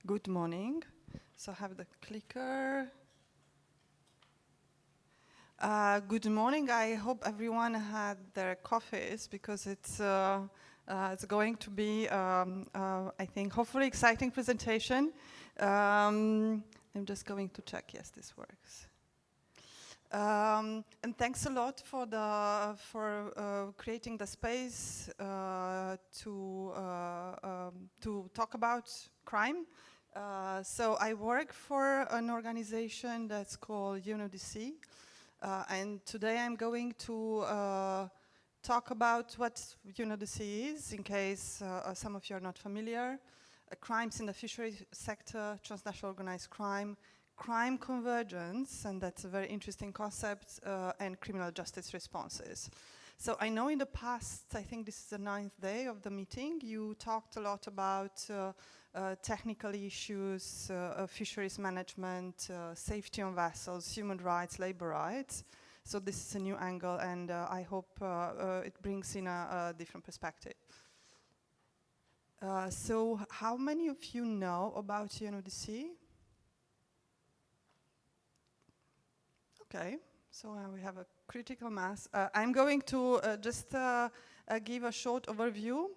Good morning. So I have the clicker. Good morning. I hope everyone had their coffees because it's going to be, I think, hopefully exciting presentation. I'm just going to check. Yes, this works. And thanks a lot for creating the space to talk about crime. So I work for an organization that's called UNODC, and today I'm going to talk about what UNODC is, in case some of you are not familiar. Crimes in the fisheries sector, transnational organized crime, crime convergence, and that's a very interesting concept, and criminal justice responses. So I know in the past, I think this is the 9th day of the meeting, you talked a lot about technical issues, fisheries management, safety on vessels, human rights, labor rights. So this is a new angle, and I hope it brings in a different perspective. So how many of you know about UNODC? Okay, so we have a critical mass. I'm going to just give a short overview.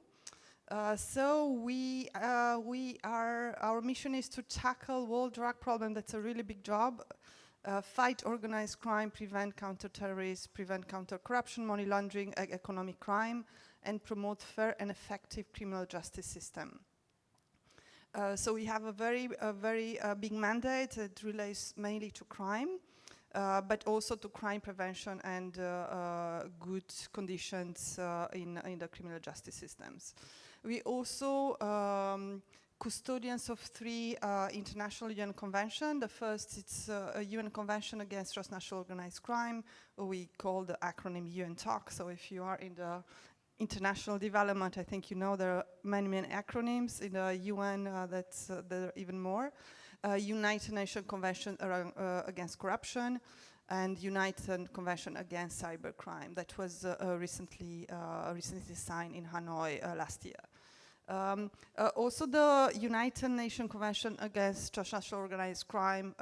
Our mission is to tackle world drug problem. That's a really big job. Fight organized crime, prevent counter-terrorism, prevent counter-corruption, money laundering, economic crime, and promote fair and effective criminal justice system. So we have a very big mandate that relates mainly to crime, but also to crime prevention and good conditions in the criminal justice systems. We also custodians of 3 international UN conventions. The first, it's a UN Convention against Transnational Organized Crime, we call the acronym UNTOC. So if you are in the international development, I think you know there are many acronyms. In the UN, there are even more. United Nations Convention against Corruption, and United Convention against Cybercrime. That was recently signed in Hanoi last year. Also, the United Nations Convention against Transnational Organized Crime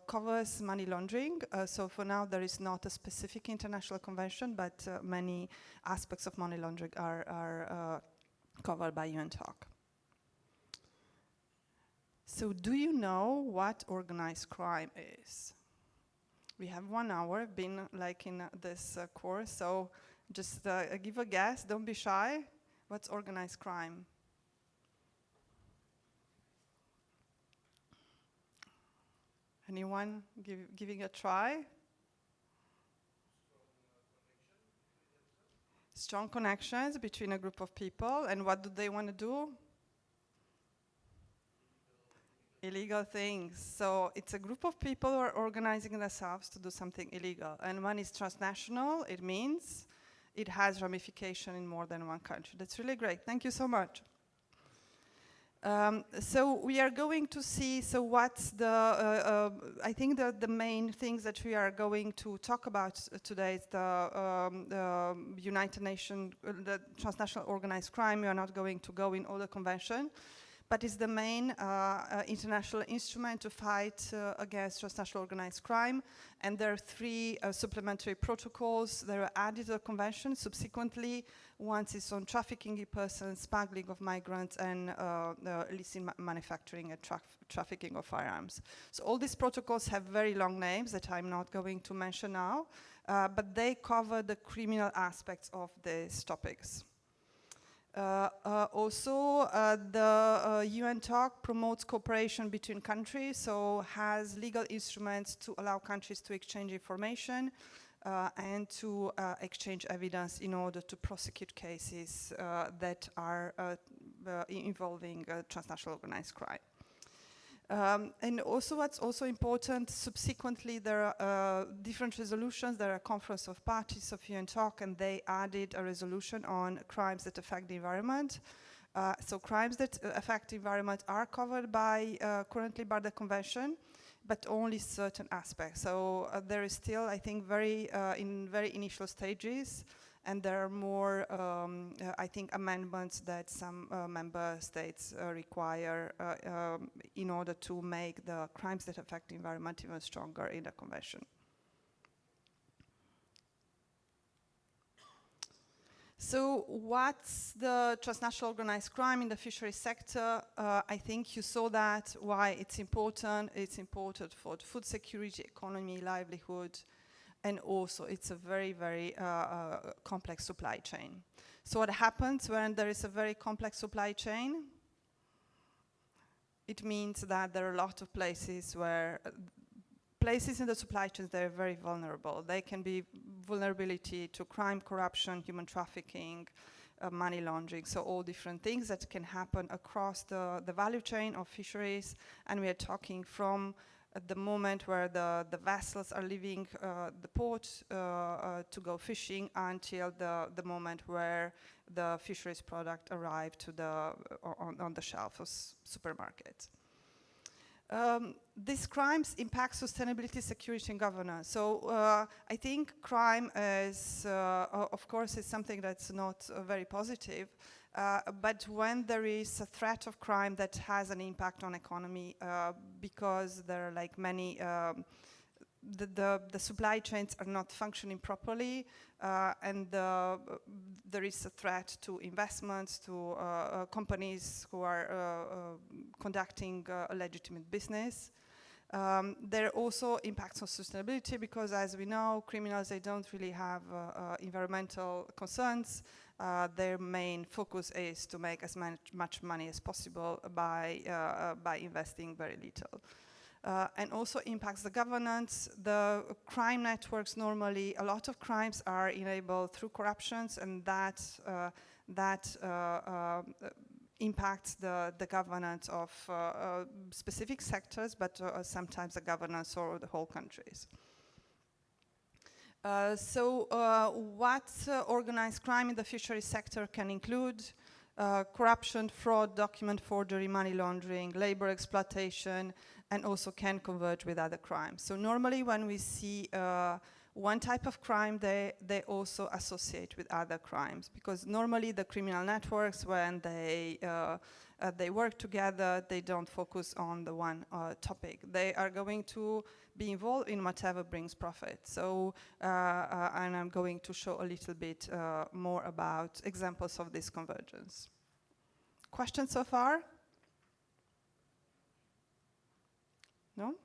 covers money laundering. So for now, there is not a specific international convention, but many aspects of money laundering are covered by UNTOC. So do you know what organized crime is? We have 1 hour, been like in this course, so just give a guess, don't be shy. What's organized crime? Anyone giving a try? Strong connections between a group of people, and what do they want to do? Illegal things. So it's a group of people who are organizing themselves to do something illegal. And when it's transnational, it means it has ramification in more than one country. That's really great. Thank you so much. So we are going to see, so what's the, I think the main things that we are going to talk about today is the United Nations, the transnational organized crime. We are not going to go in all the convention, but it's the main international instrument to fight against transnational organized crime. And there are 3 supplementary protocols that are added to the convention subsequently. Once it's on trafficking in persons, smuggling of migrants, and illicit manufacturing and trafficking of firearms. So all these protocols have very long names that I'm not going to mention now, but they cover the criminal aspects of these topics. Also, the UNTOC promotes cooperation between countries, so has legal instruments to allow countries to exchange information and to exchange evidence in order to prosecute cases that are involving transnational organized crime. And also what's also important, subsequently there are different resolutions. There are a conference of parties of UNTOC, and they added a resolution on crimes that affect the environment. So crimes that affect the environment are covered by currently by the convention, but only certain aspects. So there is still, I think, in very initial stages, and there are more, I think, amendments that some member states require in order to make the crimes that affect the environment even stronger in the convention. So what's the transnational organized crime in the fisheries sector? I think you saw that, why it's important. It's important for food security, economy, livelihood, and also it's a very, very complex supply chain. So what happens when there is a very complex supply chain? It means that there are a lot of places where places in the supply chains, they're very vulnerable. They can be vulnerability to crime, corruption, human trafficking, money laundering, so all different things that can happen across the value chain of fisheries. And we are talking from the moment where the vessels are leaving the port to go fishing until the moment where the fisheries product arrive to on the shelf of supermarkets. These crimes impact sustainability, security, and governance. So I think crime is, of course, is something that's not very positive. But when there is a threat of crime that has an impact on economy, because there are like many, the supply chains are not functioning properly, and there is a threat to investments, to companies who are conducting a legitimate business. There are also impacts on sustainability because, as we know, criminals, they don't really have environmental concerns. Their main focus is to make as much money as possible by investing very little. And also impacts the governance. The crime networks, normally, a lot of crimes are enabled through corruptions, and that impacts the governance of specific sectors, but sometimes the governance of the whole countries. What organized crime in the fisheries sector can include? Corruption, fraud, document forgery, money laundering, labor exploitation, and also can converge with other crimes. So normally when we see one type of crime, they also associate with other crimes, because normally the criminal networks, when they work together, they don't focus on the one topic. They are going to be involved in whatever brings profit. So, and I'm going to show a little bit more about examples of this convergence. Questions so far? No?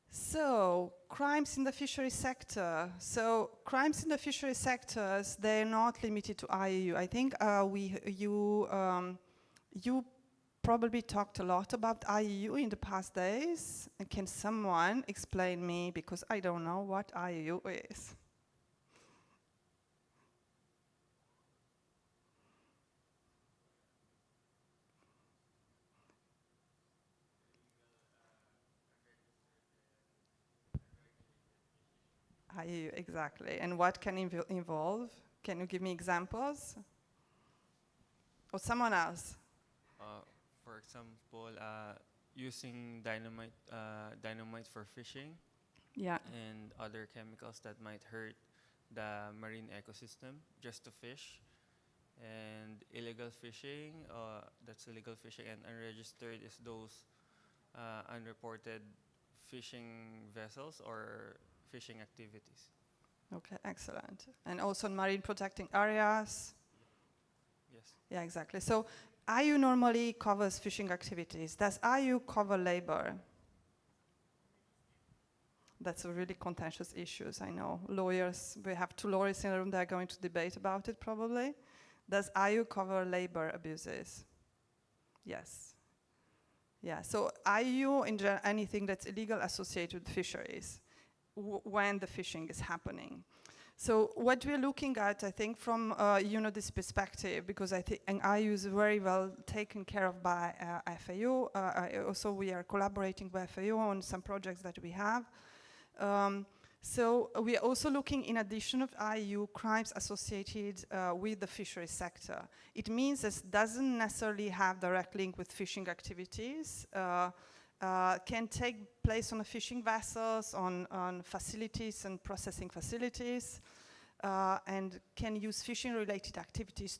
So, crimes in the fishery sector. So, crimes in the fishery sectors, they're not limited to IUU. I think you probably talked a lot about IUU in the past days. And can someone explain me, because I don't know what IUU is? IUU, exactly. And what can involve? Can you give me examples? Or someone else? For example, using dynamite for fishing, Yeah. and other chemicals that might hurt the marine ecosystem just to fish, and illegal fishing, that's illegal fishing, and unregistered is those unreported fishing vessels or fishing activities. Okay, excellent. And also marine protecting areas. Yes. Yeah, exactly. So IU normally covers fishing activities. Does IU cover labor? That's a really contentious issue, I know. Lawyers, we have 2 lawyers in the room that are going to debate about it probably. Does IU cover labor abuses? Yes. Yeah, so IU, in general, anything that's illegal associated with fisheries, when the fishing is happening. So what we're looking at, I think, from this perspective, because I think IU is very well taken care of by FAO. Also, we are collaborating with FAO on some projects that we have. So we are also looking, in addition of IU, crimes associated with the fisheries sector. It means this doesn't necessarily have direct link with fishing activities. can take place on fishing vessels, on facilities and processing facilities, and can use fishing-related activities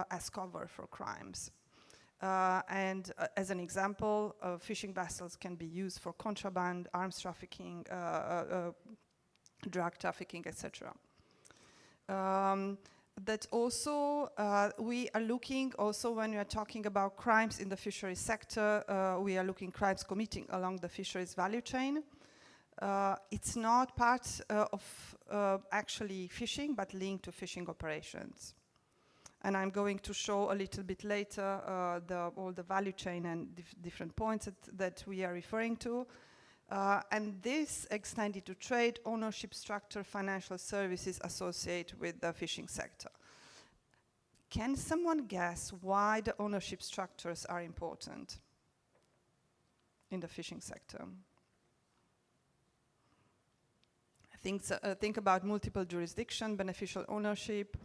as cover for crimes. As an example, fishing vessels can be used for contraband, arms trafficking, drug trafficking, etc. That also, we are looking also when we are talking about crimes in the fisheries sector, we are looking crimes committing along the fisheries value chain. It's not part of actually fishing, but linked to fishing operations. And I'm going to show a little bit later all the value chain and different points that we are referring to. And this extended to trade, ownership structure, financial services associated with the fishing sector. Can someone guess why the ownership structures are important in the fishing sector? Think about multiple jurisdiction, beneficial ownership.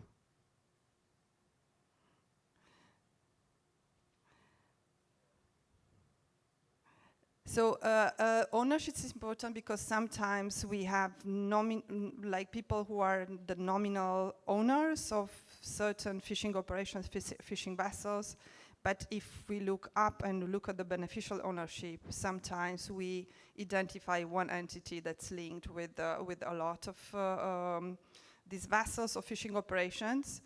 So ownership is important because sometimes we have like people who are the nominal owners of certain fishing operations, fishing vessels. But if we look up and look at the beneficial ownership, sometimes we identify one entity that's linked with a lot of these vessels or fishing operations.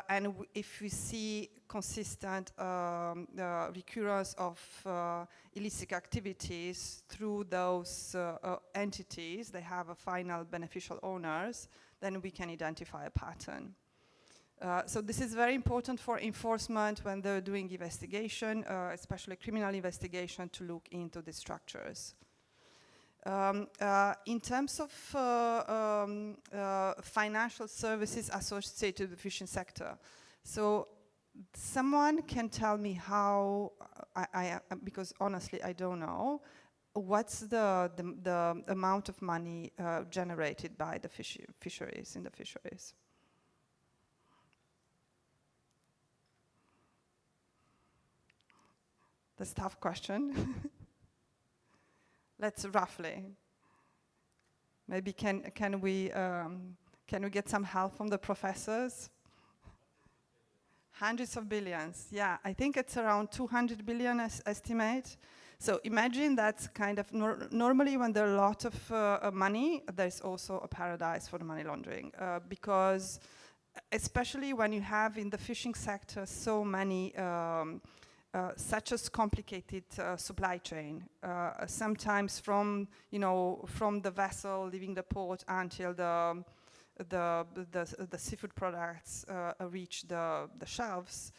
And if we see consistent recurrence of illicit activities through those entities, they have a final beneficial owners, then we can identify a pattern. So this is very important for enforcement when they're doing investigation, especially criminal investigation, to look into the structures. In terms of financial services associated with the fishing sector, so someone can tell me how, because honestly I don't know, what's the amount of money generated by the fisheries, in the fisheries? That's a tough question. Let's roughly. Maybe can we get some help from the professors? Hundreds of billions. Yeah, I think it's around 200 billion estimate. So imagine that's kind of normally when there are a lot of money, there's also a paradise for the money laundering because especially when you have in the fishing sector so many such a complicated supply chain, sometimes from the vessel leaving the port until the seafood products reach the shelves.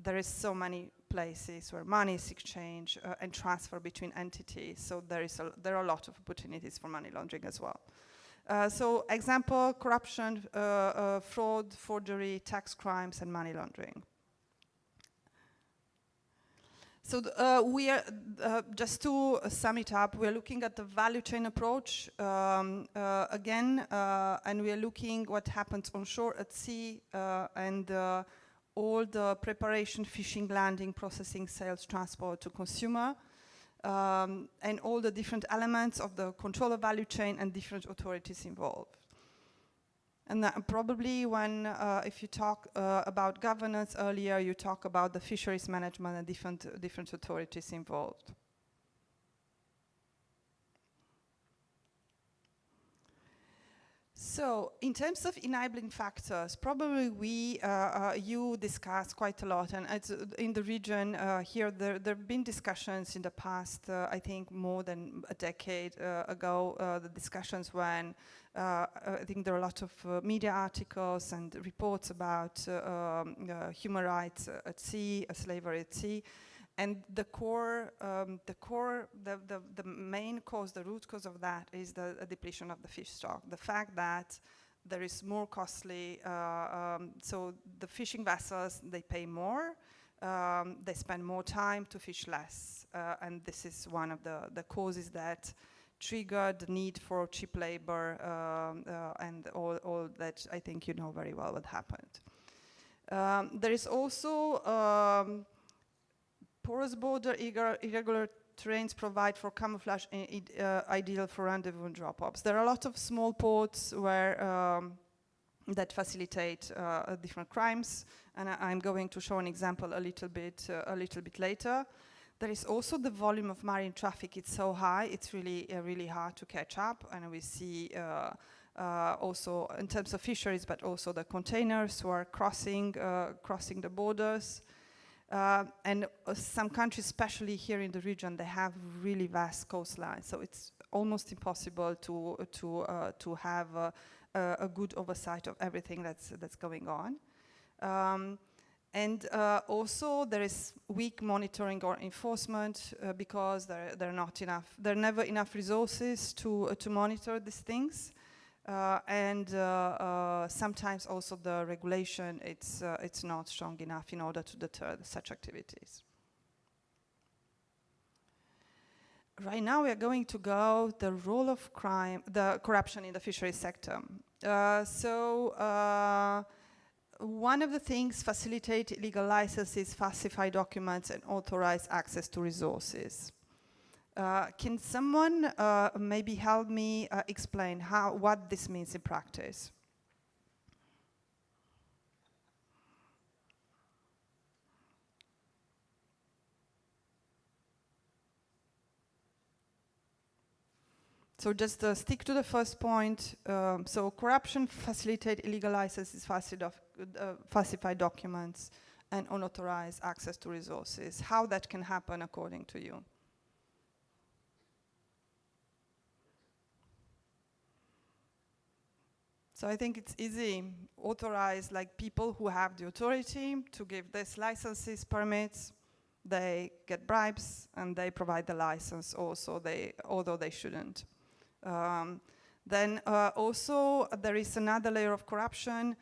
There is so many places where money is exchanged and transfer between entities. So there are a lot of opportunities for money laundering as well. So example: corruption, fraud, forgery, tax crimes, and money laundering. So we are, just to sum it up, we are looking at the value chain approach again, and we are looking what happens on shore, at sea, and all the preparation, fishing, landing, processing, sales, transport to consumer, and all the different elements of the control of value chain and different authorities involved. And probably when, if you talk about governance earlier, you talk about the fisheries management and different authorities involved. So, in terms of enabling factors, probably you discussed quite a lot, and it's in the region here, there have been discussions in the past, I think more than a decade ago, the discussions when I think there are a lot of media articles and reports about human rights at sea, slavery at sea. And the main cause, the root cause of that is the depletion of the fish stock. The fact that there is more costly, so the fishing vessels, they pay more, they spend more time to fish less. And this is one of the causes that triggered the need for cheap labor and all that I think you know very well what happened. There is also porous border, irregular terrains provide for camouflage ideal for rendezvous and drop-offs. There are a lot of small ports where that facilitate different crimes, and I'm going to show an example a little bit later. There is also the volume of marine traffic. It's so high, it's really hard to catch up, and we see also in terms of fisheries, but also the containers who are crossing the borders. And some countries, especially here in the region, they have really vast coastlines, so it's almost impossible to have a good oversight of everything that's going on. And also there is weak monitoring or enforcement because there are never enough resources to monitor these things. And sometimes also the regulation, it's not strong enough in order to deter such activities. Right now we are going to go the role of the corruption in the fisheries sector. One of the things facilitate illegal licenses, falsify documents, and authorize access to resources. Can someone maybe help me explain what this means in practice? So just stick to the first point. So corruption facilitate illegal licenses, falsify documents, and unauthorized access to resources. How that can happen according to you? So I think it's easy. Authorize, like people who have the authority to give these licenses, permits, they get bribes and they provide the license also, although they shouldn't. Then also there is another layer of corruption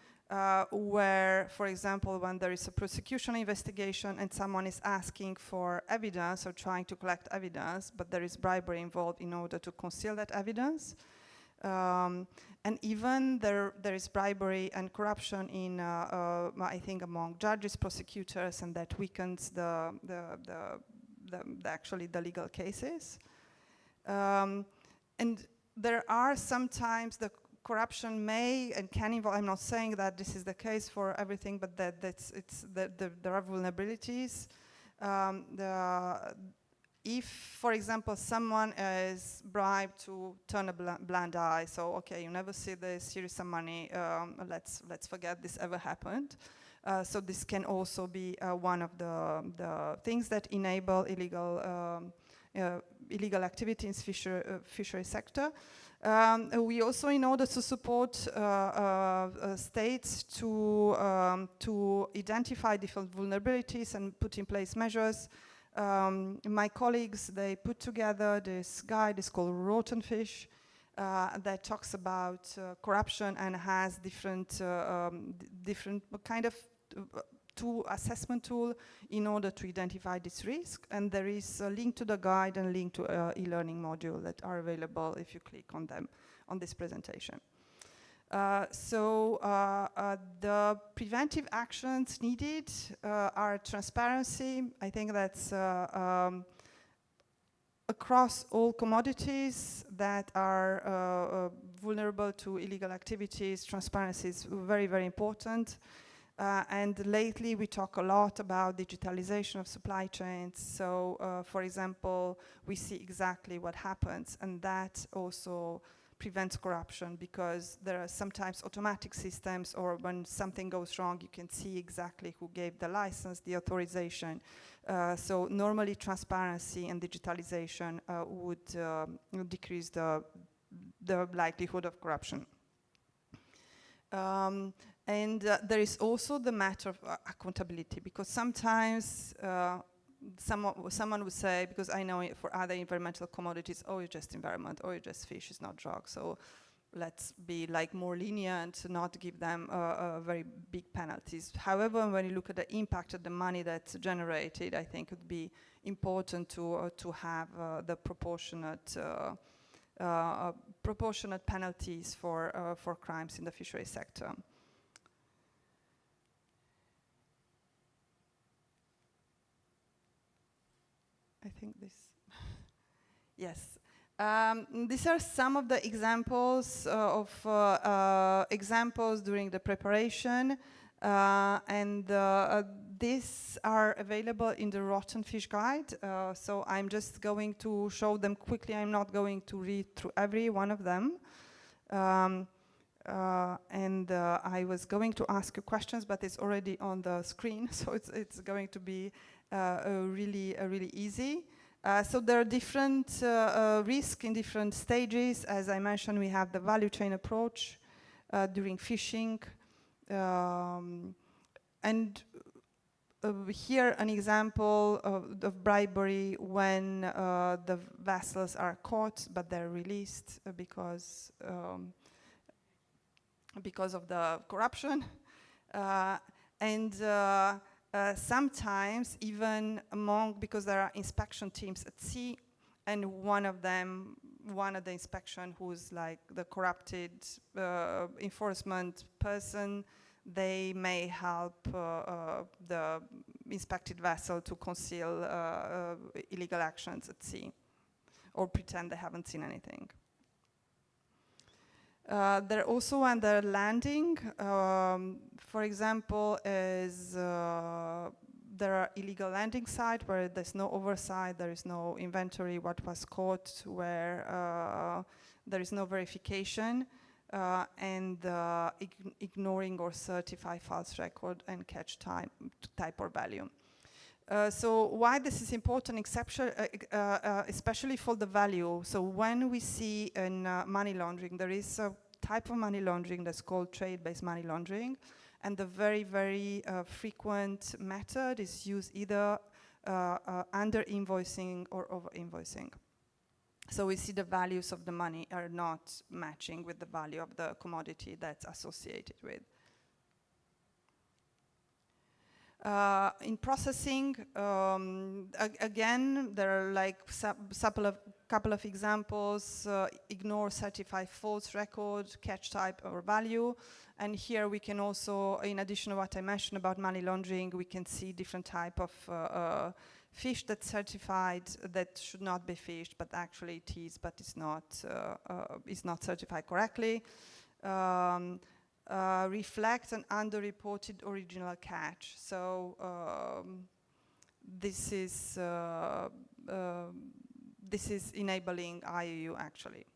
where, for example, when there is a prosecution investigation and someone is asking for evidence or trying to collect evidence, but there is bribery involved in order to conceal that evidence. And even there is bribery and corruption in, I think, among judges, prosecutors, and that weakens actually the legal cases. And there are sometimes the corruption may and can involve, I'm not saying that this is the case for everything, but there are vulnerabilities. If, for example, someone is bribed to turn a blind eye, so okay, you never see this, here is some money, let's forget this ever happened. So this can also be one of the things that enable illegal activity in fishery sector. We also, in order to support states to identify different vulnerabilities and put in place measures, my colleagues, they put together this guide, it's called Rotten Fish, that talks about corruption and has different kind of assessment tool in order to identify this risk. And there is a link to the guide and a link to e-learning module that are available if you click on them on this presentation. The preventive actions needed are transparency. I think that's across all commodities that are vulnerable to illegal activities. Transparency is very, very important. And lately we talk a lot about digitalization of supply chains. So, for example, we see exactly what happens, and that also prevents corruption because there are sometimes automatic systems, or when something goes wrong, you can see exactly who gave the license, the authorization. So normally transparency and digitalization would decrease the likelihood of corruption. And there is also the matter of accountability, because sometimes someone would say, because I know for other environmental commodities, oh, it's just environment, or it's just fish, it's not drug, so let's be like more lenient, not give them very big penalties. However, when you look at the impact of the money that's generated, I think it would be important to have the proportionate penalties for crimes in the fishery sector. I think this. Yes. These are some of the examples of examples during the preparation, and these are available in the Rotten Fish Guide. So I'm just going to show them quickly. I'm not going to read through every one of them. And I was going to ask you questions, but it's already on the screen, so it's going to be really easy. So there are different risks in different stages. As I mentioned, we have the value chain approach during fishing. And here an example of bribery when the vessels are caught, but they're released because of the corruption. And sometimes even because there are inspection teams at sea, and one of the inspection who's like the corrupted enforcement person, they may help the inspected vessel to conceal illegal actions at sea, or pretend they haven't seen anything. They're also under landing. For example, there are illegal landing sites where there's no oversight, there is no inventory what was caught, where there is no verification, and ignoring or certify false record and catch type or value. So why this is important, especially for the value. So when we see in money laundering, there is a type of money laundering that's called trade-based money laundering, and the very frequent method is used either under-invoicing or over-invoicing. So we see the values of the money are not matching with the value of the commodity that's associated with. In processing, again, there are like couple of examples. Ignore, certify false record, catch type or value. And here we can also, in addition to what I mentioned about money laundering, we can see different type of fish that's certified that should not be fished, but actually it is, but it's not certified correctly. Reflect an underreported original catch. So this is enabling IUU actually.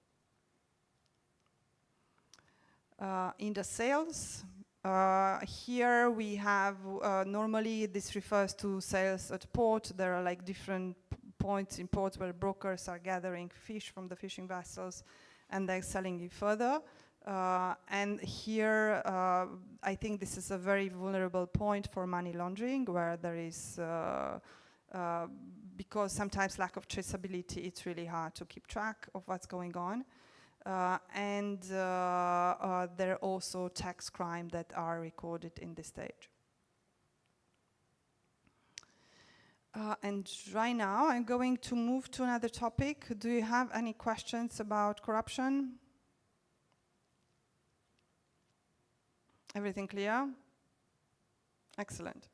In the sales, here we have normally this refers to sales at port. There are like different points in ports where brokers are gathering fish from the fishing vessels and they're selling it further. And here, I think this is a very vulnerable point for money laundering, where there is, because sometimes lack of traceability, it's really hard to keep track of what's going on. And there are also tax crimes that are recorded in this stage. And right now, I'm going to move to another topic. Do you have any questions about corruption? Everything clear? Excellent.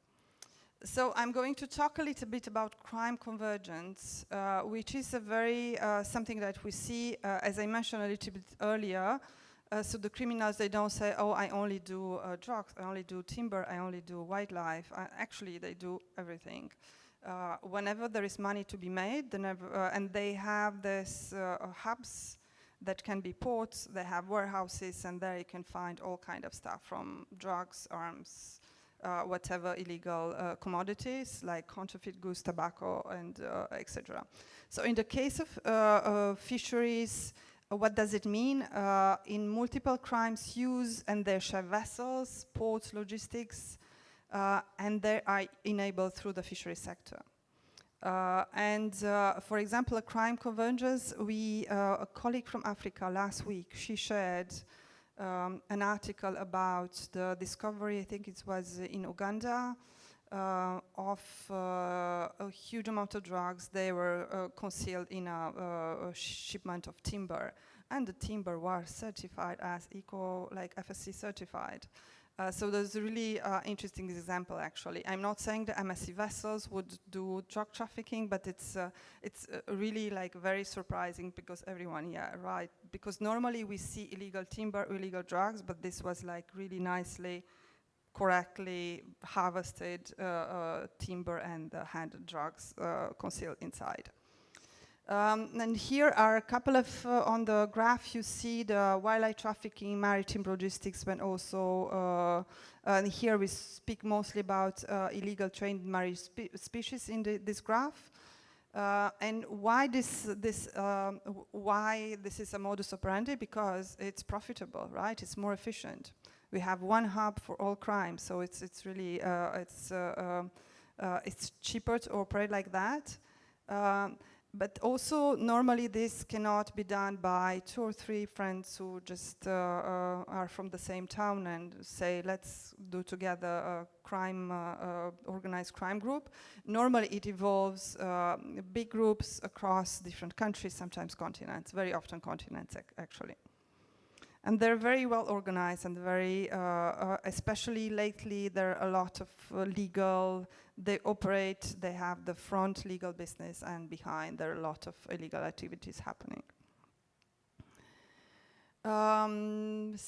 So I'm going to talk a little bit about crime convergence, which is a very something that we see, as I mentioned a little bit earlier. So the criminals, they don't say, oh, I only do drugs, I only do timber, I only do wildlife. Actually, they do everything. Whenever there is money to be made, and they have this hubs that can be ports, they have warehouses, and there you can find all kind of stuff from drugs, arms, whatever illegal commodities like counterfeit goods, tobacco, and etc. So in the case of fisheries, what does it mean? In multiple crimes use and they share vessels, ports, logistics, and they are enabled through the fishery sector. For example, a crime convergence, a colleague from Africa last week, she shared an article about the discovery, I think it was in Uganda, of a huge amount of drugs. They were concealed in a shipment of timber, and the timber was certified as FSC certified. So there's a really interesting example, actually. I'm not saying the MSC vessels would do drug trafficking, but it's really like very surprising because everyone, yeah, right. Because normally we see illegal timber, illegal drugs, but this was like really nicely, correctly harvested timber and had drugs concealed inside. And here are a couple of, on the graph you see the wildlife trafficking, maritime logistics, but also, and here we speak mostly about illegal trained marine species in this graph. And why why this is a modus operandi? Because it's profitable, right? It's more efficient. We have one hub for all crime, so it's really, it's cheaper to operate like that. But also, normally this cannot be done by 2 or 3 friends who just are from the same town and say, let's do together a crime, organized crime group. Normally it involves big groups across different countries, sometimes continents, very often continents actually. And they're very well organized and very, especially lately, there are a lot of legal, they operate, they have the front legal business, and behind there are a lot of illegal activities happening. And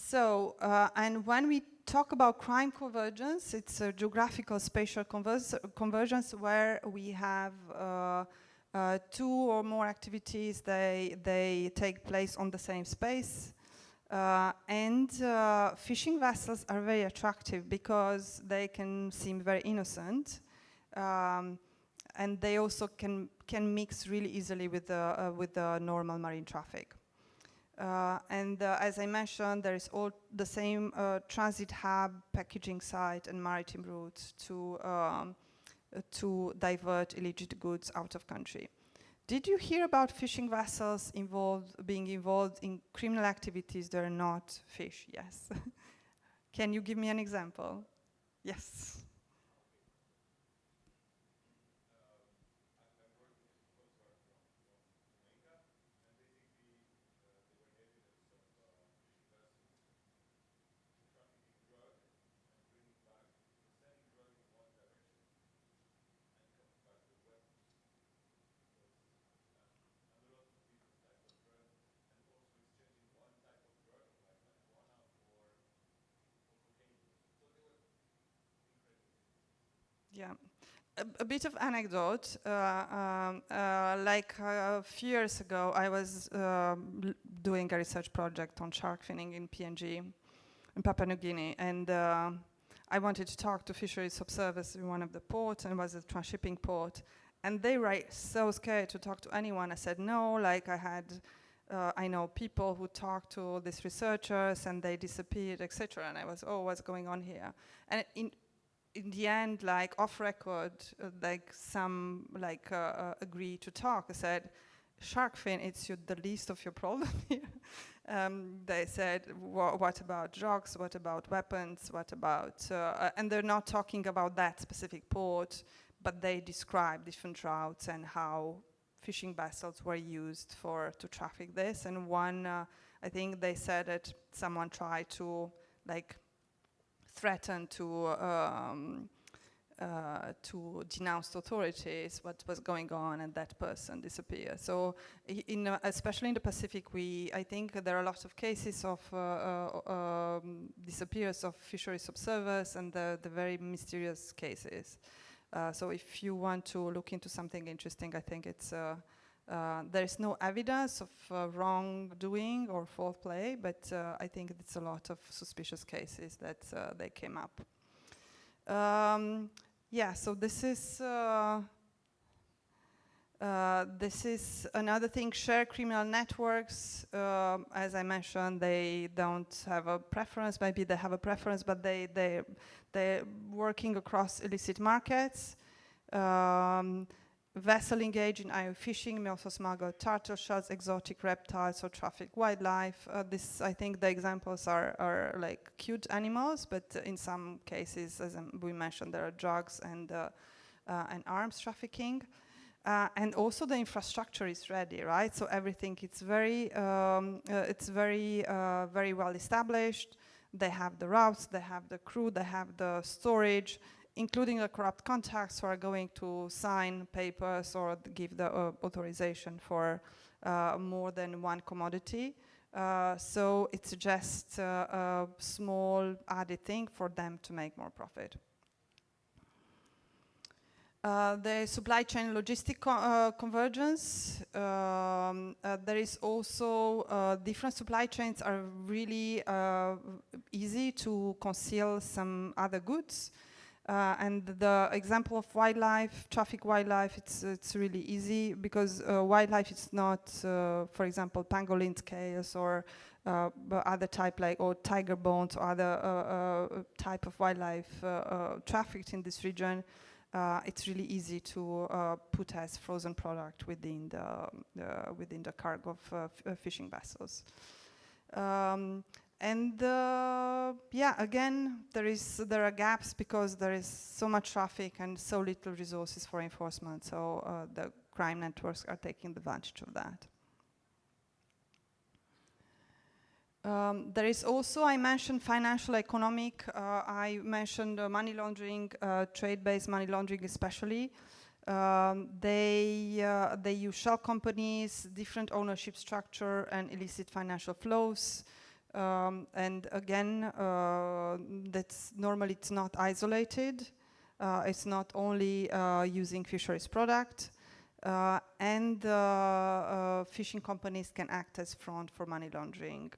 when we talk about crime convergence, it's a geographical spatial convergence where we have 2 or more activities, they take place on the same space. And fishing vessels are very attractive because they can seem very innocent, and they also can mix really easily with the normal marine traffic. And as I mentioned, there is all the same transit hub, packaging site, and maritime routes to divert illicit goods out of country. Did you hear about fishing vessels being involved in criminal activities that are not fish? Yes. Can you give me an example? Yes. Yeah. A bit of anecdote, like a few years ago, I was doing a research project on shark finning in PNG, in Papua New Guinea, and I wanted to talk to fisheries observers in one of the ports, and it was a transshipping port, and they were so scared to talk to anyone. I said no, like I know people who talk to these researchers and they disappeared, etc. And I was, oh, what's going on here? And in the end, like off record, like some agree to talk. I said, shark fin, it's the least of your problem here. They said, what about drugs? What about weapons? What about, and they're not talking about that specific port, but they describe different routes and how fishing vessels were used to traffic this. And one, I think they said that someone tried to threaten to denounce authorities what was going on, and that person disappeared. So, especially in the Pacific, I think there are lots of cases of disappearance of fisheries observers, and the very mysterious cases. So, if you want to look into something interesting, I think it's there is no evidence of wrongdoing or foul play, but I think it's a lot of suspicious cases that they came up. Yeah, so this is another thing. Shared criminal networks, as I mentioned, they don't have a preference. Maybe they have a preference, but they're working across illicit markets. Vessel engaged in IO fishing may also smuggle turtle shells, exotic reptiles, or traffic wildlife. I think the examples are like cute animals, but in some cases, as we mentioned, there are drugs and arms trafficking. And also the infrastructure is ready, right? So everything, it's very well established. They have the routes, they have the crew, they have the storage, including the corrupt contacts who are going to sign papers or give the authorization for more than one commodity. So it's just a small added thing for them to make more profit. The supply chain logistic convergence. There is also different supply chains are really easy to conceal some other goods. And the example of wildlife, traffic wildlife, it's really easy because wildlife is not, for example, pangolin scales or other type like or tiger bones or other type of wildlife trafficked in this region. It's really easy to put as frozen product within the cargo of fishing vessels. Yeah, again, there are gaps because there is so much traffic and so little resources for enforcement. So the crime networks are taking advantage of that. There is also, I mentioned financial economic, I mentioned money laundering, trade-based money laundering especially. They use shell companies, different ownership structure and illicit financial flows. And again, that's normally it's not isolated. It's not only using fisheries product. And fishing companies can act as front for money laundering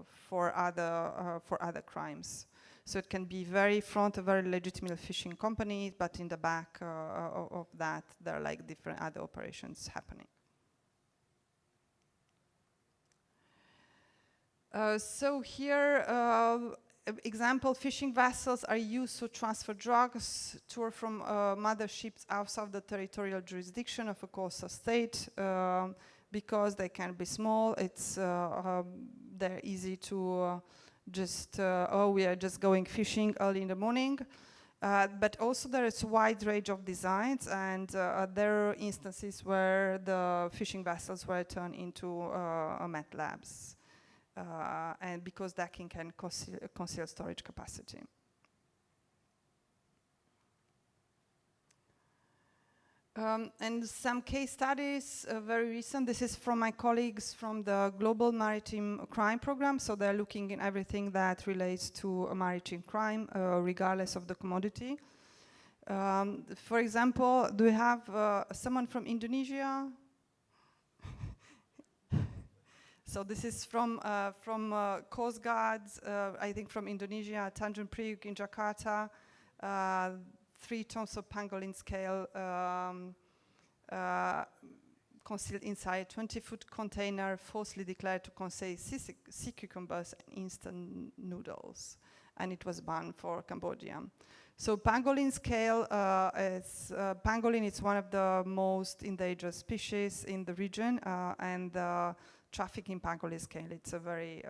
for other crimes. So it can be very front, a very legitimate fishing company, but in the back of that, there are like different other operations happening. So here, example, fishing vessels are used to transfer drugs to or from mother ships outside the territorial jurisdiction of a coastal state because they can be small. They're easy to we are just going fishing early in the morning. But also there is a wide range of designs, and there are instances where the fishing vessels were turned into meth labs. And because decking can conceal storage capacity. And some case studies, very recent. This is from my colleagues from the Global Maritime Crime Program. So they're looking in everything that relates to a maritime crime, regardless of the commodity. For example, do we have someone from Indonesia? So this is from Coast Guards, I think from Indonesia, Tanjung Priok in Jakarta, 3 tons of pangolin scale concealed inside a 20-foot container, falsely declared to contain sea cucumbers and instant noodles, and it was banned for Cambodia. So pangolin scale pangolin is one of the most endangered species in the region, and trafficking pangolin scale, it's a very,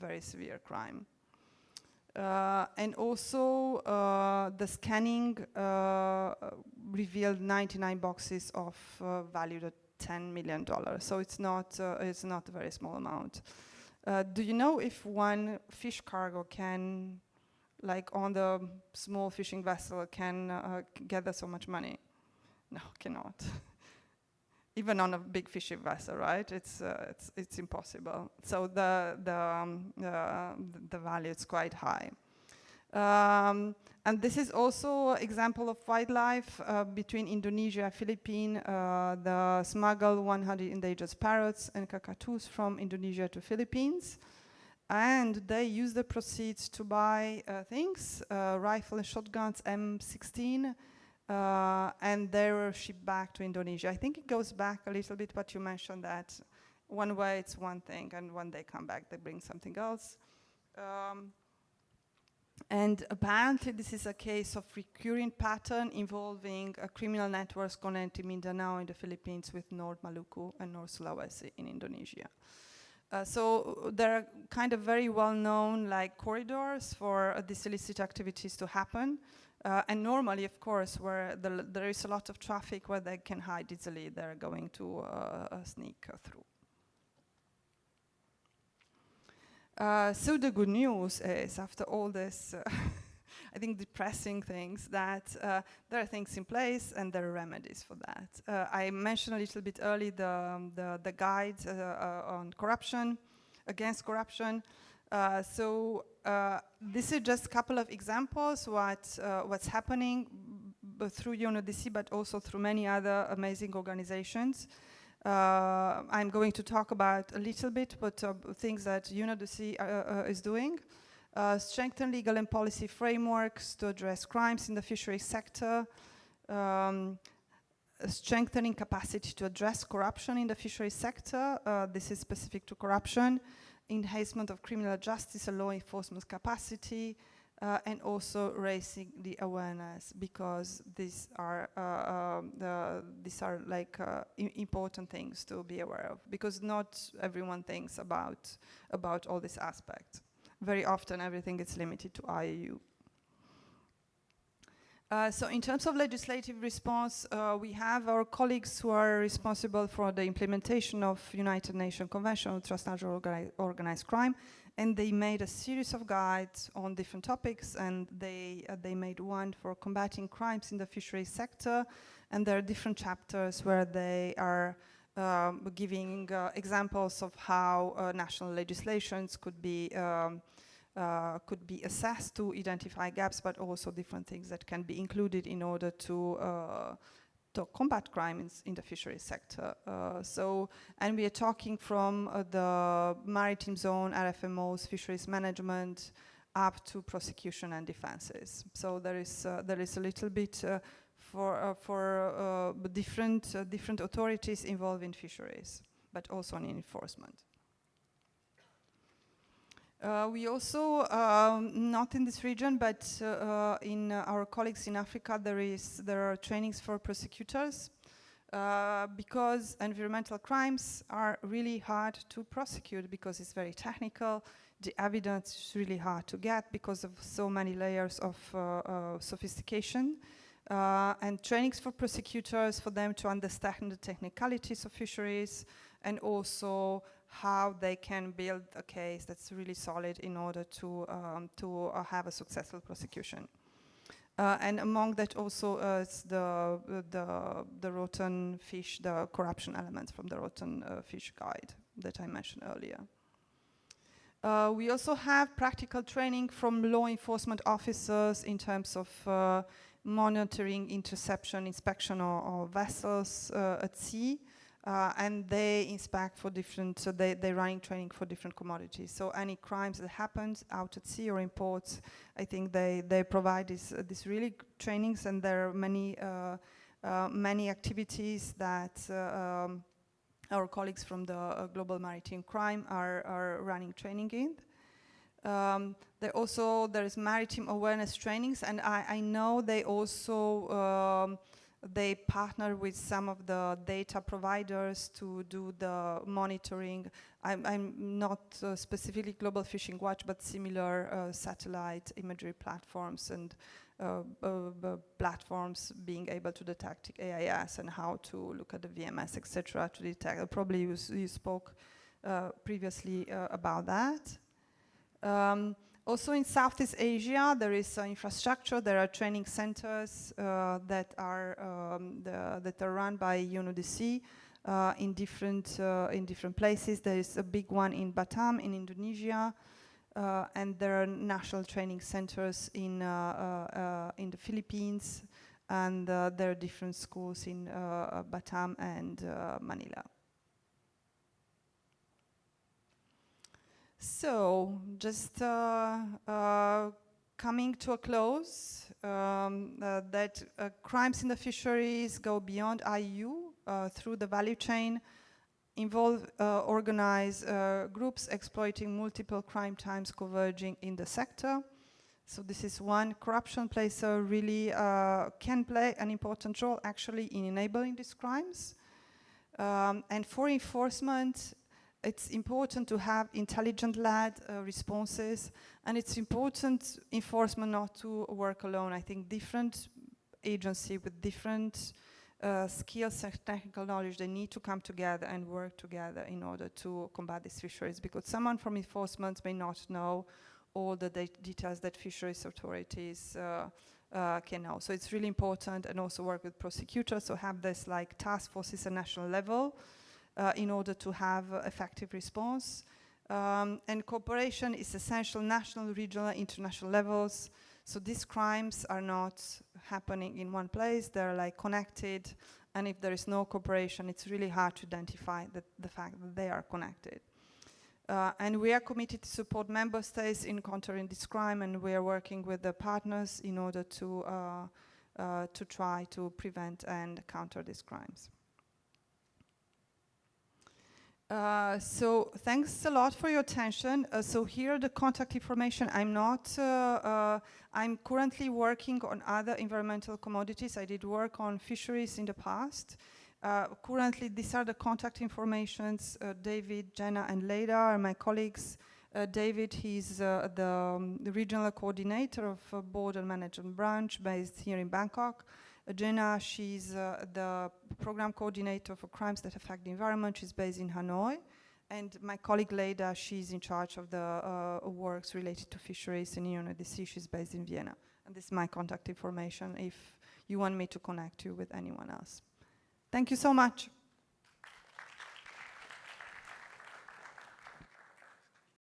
very severe crime. And also the scanning revealed 99 boxes of valued at $10 million. So it's not a very small amount. Do you know if one fish cargo can, like on the small fishing vessel, can gather so much money? No, cannot. Even on a big fishing vessel, right? It's impossible. So the value is quite high. And this is also example of wildlife between Indonesia and Philippines. The smuggled 100 endangered parrots and cockatoos from Indonesia to Philippines. And they use the proceeds to buy things, rifle and shotguns, M16, and they were shipped back to Indonesia. I think it goes back a little bit what you mentioned, that one way it's one thing, and when they come back, they bring something else. And apparently this is a case of recurring pattern involving criminal networks connecting Mindanao in the Philippines with North Maluku and North Sulawesi in Indonesia. So there are kind of very well-known like corridors for these illicit activities to happen. And normally, of course, where there is a lot of traffic where they can hide easily, they're going to sneak through. So the good news is, after all this, I think, depressing things, that there are things in place and there are remedies for that. I mentioned a little bit early the guide on corruption, against corruption. This is just a couple of examples what's happening through UNODC, but also through many other amazing organizations. I'm going to talk about a little bit what things that UNODC is doing. Strengthen legal and policy frameworks to address crimes in the fisheries sector, strengthening capacity to address corruption in the fisheries sector. This is specific to corruption, enhancement of criminal justice and law enforcement capacity, and also raising the awareness, because these are like important things to be aware of, because not everyone thinks about all these aspects. Very often everything is limited to IUU. So in terms of legislative response, we have our colleagues who are responsible for the implementation of United Nations Convention on Transnational Organized Crime, and they made a series of guides on different topics, and they made one for combating crimes in the fisheries sector, and there are different chapters where they are giving examples of how national legislations could be assessed to identify gaps, but also different things that can be included in order to combat crime in the fisheries sector. And we are talking from the maritime zone, RFMOs, fisheries management, up to prosecution and defenses. So there is a little bit for different authorities involved in fisheries, but also in enforcement. We also, not in this region, but in our colleagues in Africa, there are trainings for prosecutors, because environmental crimes are really hard to prosecute, because it's very technical. The evidence is really hard to get because of so many layers of sophistication. And trainings for prosecutors, for them to understand the technicalities of fisheries, and also how they can build a case that's really solid in order to have a successful prosecution. And among that also is the rotten fish, the corruption elements from the rotten fish guide that I mentioned earlier. We also have practical training from law enforcement officers in terms of monitoring, interception, inspection of vessels at sea. And they inspect for different, so they're running training for different commodities. So any crimes that happens out at sea or in ports, I think they provide these really trainings, and there are many activities that our colleagues from the Global Maritime Crime are running training in. There is maritime awareness trainings, and I know they also they partner with some of the data providers to do the monitoring. I'm not specifically Global Fishing Watch, but similar satellite imagery platforms and platforms being able to detect AIS and how to look at the VMS, etc. to detect. Probably you spoke previously about that. Also in Southeast Asia, there is infrastructure. There are training centers that are run by UNODC in different places. There is a big one in Batam in Indonesia, and there are national training centers in the Philippines, and there are different schools in Batam and Manila. So, just coming to a close, that crimes in the fisheries go beyond IUU through the value chain, involve organized groups exploiting multiple crime types converging in the sector. So this is one. Corruption plays a really, can play an important role actually in enabling these crimes. And for enforcement, it's important to have intelligent-led responses, and it's important enforcement not to work alone. I think different agencies with different skills and technical knowledge, they need to come together and work together in order to combat these fisheries, because someone from enforcement may not know all the details that fisheries authorities can know. So it's really important, and also work with prosecutors, so have this like task forces at national level in order to have effective response. And cooperation is essential, national, regional, international levels. So these crimes are not happening in one place, they're like connected, and if there is no cooperation, it's really hard to identify the fact that they are connected. And we are committed to support member states in countering this crime, and we are working with the partners in order to try to prevent and counter these crimes. So thanks a lot for your attention. So here the contact information. I'm currently working on other environmental commodities. I did work on fisheries in the past. Currently, these are the contact informations. David, Jenna, and Leda are my colleagues. David, he's the regional coordinator of Border Management Branch based here in Bangkok. Jenna, she's the program coordinator for crimes that affect the environment. She's based in Hanoi. And my colleague Leda, she's in charge of the works related to fisheries in Ioana the Sea. She's based in Vienna. And this is my contact information if you want me to connect you with anyone else. Thank you so much.